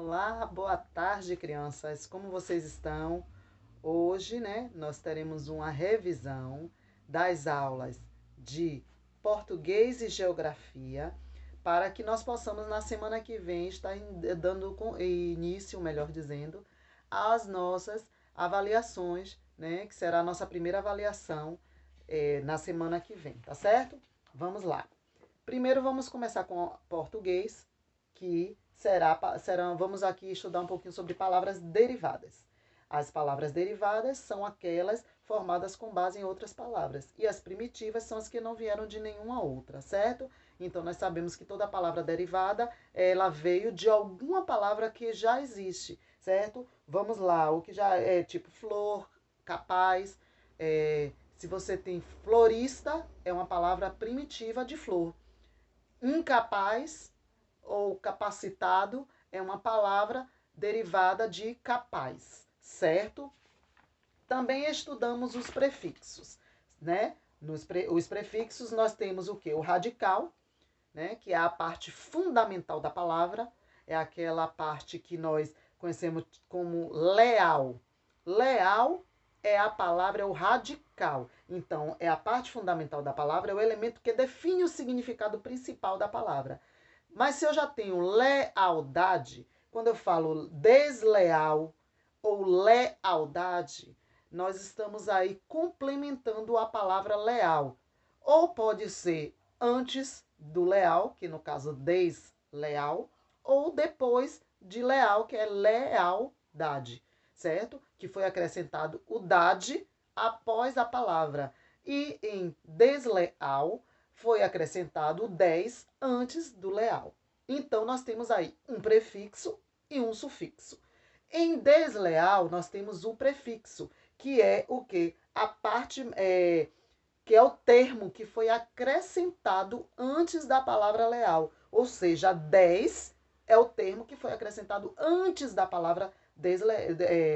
Olá, boa tarde, crianças. Como vocês estão? Hoje, nós teremos uma revisão das aulas de português e geografia para que nós possamos, na semana que vem, estar dando início, melhor dizendo, às nossas avaliações, que será a nossa primeira avaliação na semana que vem, tá certo? Vamos lá. Primeiro vamos começar com português, que vamos aqui estudar um pouquinho sobre palavras derivadas. As palavras derivadas são aquelas formadas com base em outras palavras. E as primitivas são as que não vieram de nenhuma outra, certo? Então, nós sabemos que toda palavra derivada, ela veio de alguma palavra que já existe, certo? Vamos lá, o que já é tipo flor, capaz. Se você tem florista, é uma palavra primitiva de flor. Incapaz ou capacitado é uma palavra derivada de capaz, certo? Também estudamos os prefixos, né? Os prefixos nós temos o quê? O radical, né? Que é a parte fundamental da palavra, é aquela parte que nós conhecemos como leal. Leal é a palavra, é o radical. Então, é a parte fundamental da palavra, é o elemento que define o significado principal da palavra. Mas se eu já tenho lealdade, quando eu falo desleal ou lealdade, nós estamos aí complementando a palavra leal. Ou pode ser antes do leal, que no caso desleal, ou depois de leal, que é lealdade, certo? Que foi acrescentado o dade após a palavra. E em desleal foi acrescentado o 10 antes do leal. Então, nós temos aí um prefixo e um sufixo. Em desleal, nós temos o prefixo, que é o quê? A parte, que é o termo que foi acrescentado antes da palavra leal. Ou seja, 10 é o termo que foi acrescentado antes da palavra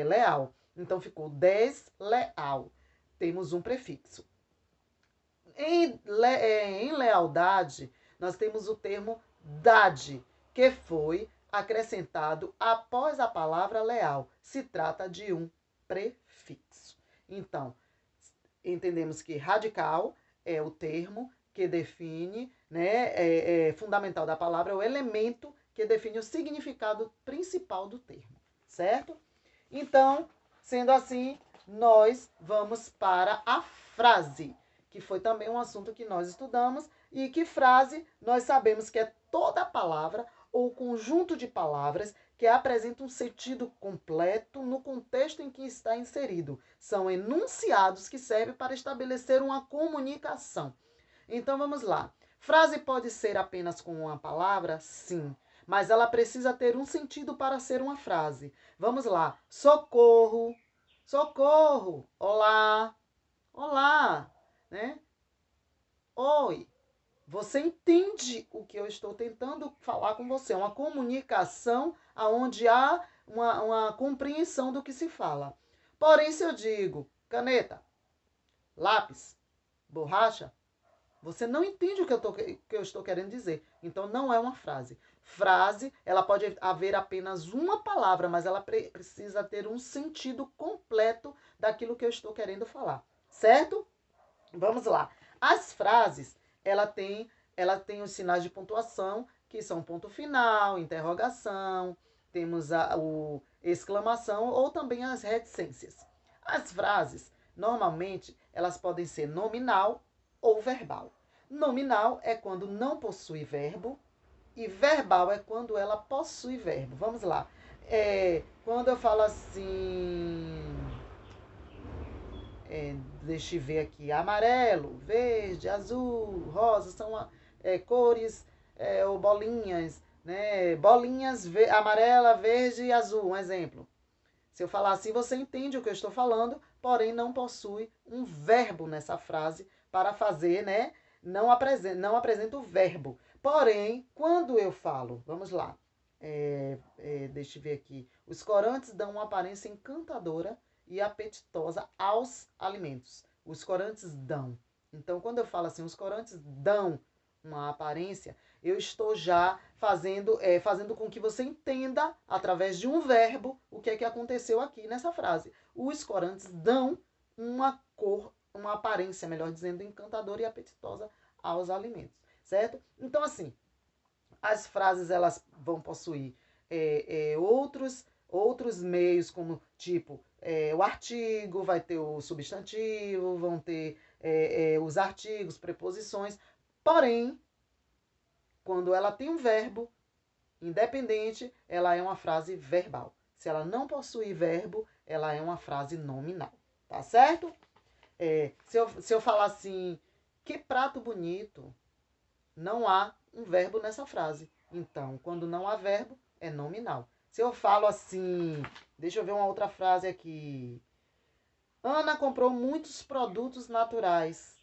leal. Então, ficou desleal. Temos um prefixo. Em lealdade, nós temos o termo dade, que foi acrescentado após a palavra leal. Se trata de um prefixo. Então, entendemos que radical é o termo que define, é fundamental da palavra, é o elemento que define o significado principal do termo, certo? Então, sendo assim, nós vamos para a frase, que foi também um assunto que nós estudamos, e que frase nós sabemos que é toda palavra ou conjunto de palavras que apresenta um sentido completo no contexto em que está inserido. São enunciados que servem para estabelecer uma comunicação. Então vamos lá. Frase pode ser apenas com uma palavra? Sim. Mas ela precisa ter um sentido para ser uma frase. Vamos lá. Socorro, socorro, olá, olá, né? Oi. Você entende o que eu estou tentando falar com você. É uma comunicação onde há uma compreensão do que se fala. Porém, se eu digo caneta, lápis, borracha, você não entende o que eu estou querendo dizer. Então, não é uma frase. Frase, ela pode haver apenas uma palavra, mas ela precisa ter um sentido completo daquilo que eu estou querendo falar. Certo? Vamos lá. As frases, ela tem os sinais de pontuação, que são ponto final, interrogação, temos o exclamação ou também as reticências. As frases, normalmente, elas podem ser nominal ou verbal. Nominal é quando não possui verbo e verbal é quando ela possui verbo. Vamos lá. Quando eu falo assim... deixa eu ver aqui. Amarelo, verde, azul, rosa. São cores ou bolinhas. Né? Bolinhas amarela, verde e azul. Um exemplo. Se eu falar assim, você entende o que eu estou falando, porém não possui um verbo nessa frase para fazer, né? Não apresenta o verbo. Porém, quando eu falo, vamos lá, deixa eu ver aqui. Os corantes dão uma aparência encantadora e apetitosa aos alimentos. Os corantes dão. Então, quando eu falo assim, os corantes dão uma aparência, eu estou já fazendo com que você entenda, através de um verbo, o que é que aconteceu aqui nessa frase. Os corantes dão uma cor, uma aparência, melhor dizendo, encantadora e apetitosa aos alimentos, certo? Então, assim, as frases elas vão possuir outros meios, como tipo o artigo, vai ter o substantivo, vão ter os artigos, preposições. Porém, quando ela tem um verbo independente, ela é uma frase verbal. Se ela não possui verbo, ela é uma frase nominal. Tá certo? Se eu falar assim, que prato bonito, não há um verbo nessa frase. Então, quando não há verbo, é nominal. Se eu falo assim, deixa eu ver uma outra frase aqui. Ana comprou muitos produtos naturais.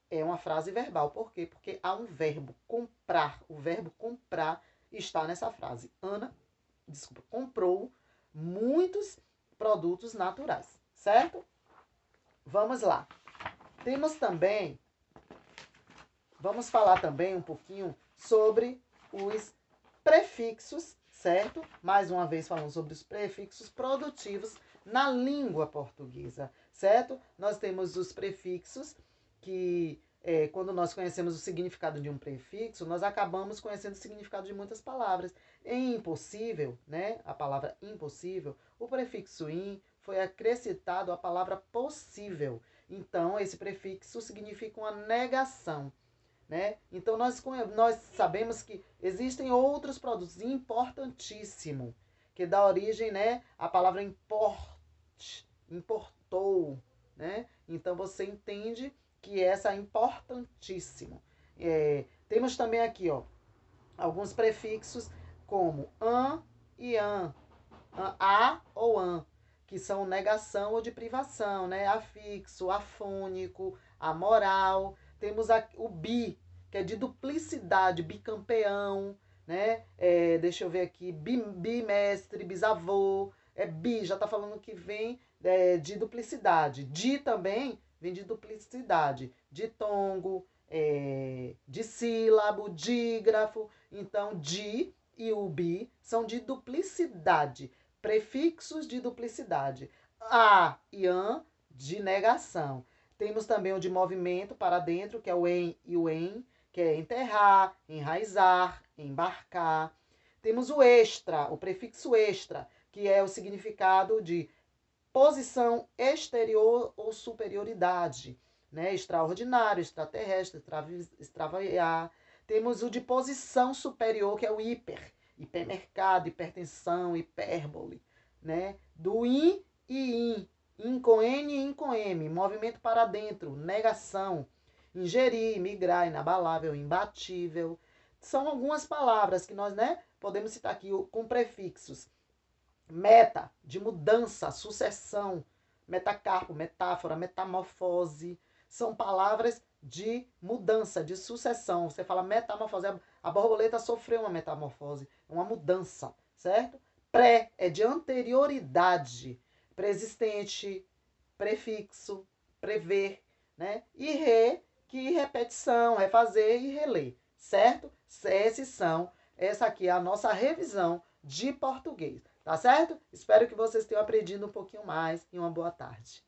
É uma frase verbal. Por quê? Porque há um verbo, comprar. O verbo comprar está nessa frase. Ana, comprou muitos produtos naturais. Certo? Vamos lá. Vamos falar também um pouquinho sobre os prefixos, certo? Mais uma vez falando sobre os prefixos produtivos na língua portuguesa, certo? Nós temos os prefixos que, quando nós conhecemos o significado de um prefixo, nós acabamos conhecendo o significado de muitas palavras. Em impossível, né? A palavra impossível, o prefixo in foi acrescentado à palavra possível. Então, esse prefixo significa uma negação. Né? Então, nós sabemos que existem outros produtos importantíssimos, que dá origem, né, à palavra importou. Né? Então, você entende que essa é importantíssimo. Temos também aqui alguns prefixos como an e an, a ou an, que são negação ou de privação, né? Afixo, afônico, amoral. Temos o bi, que é de duplicidade, bicampeão, né? Deixa eu ver aqui, bimestre, bisavô. Bi, já está falando que vem de duplicidade. Di também vem de duplicidade. Ditongo, dissílabo, dígrafo. Então, di e o bi são de duplicidade. Prefixos de duplicidade. A e an, de negação. Temos também o de movimento para dentro, que é o em e o em, que é enterrar, enraizar, embarcar. Temos o extra, o prefixo extra, que é o significado de posição exterior ou superioridade, né? Extraordinário, extraterrestre, extravaiar. Temos o de posição superior, que é o hipermercado, hipertensão, hipérbole, né? Do in e in, in com N e in com M, movimento para dentro, negação, ingerir, migrar, inabalável, imbatível. São algumas palavras que nós, né, podemos citar aqui com prefixos. Meta, de mudança, sucessão, metacarpo, metáfora, metamorfose. São palavras de mudança, de sucessão. Você fala metamorfose, a borboleta sofreu uma metamorfose, uma mudança, certo? Pré é de anterioridade, preexistente, prefixo, prever, né? E re, que repetição, refazer e reler, certo? Essa aqui é a nossa revisão de português, tá certo? Espero que vocês tenham aprendido um pouquinho mais e uma boa tarde.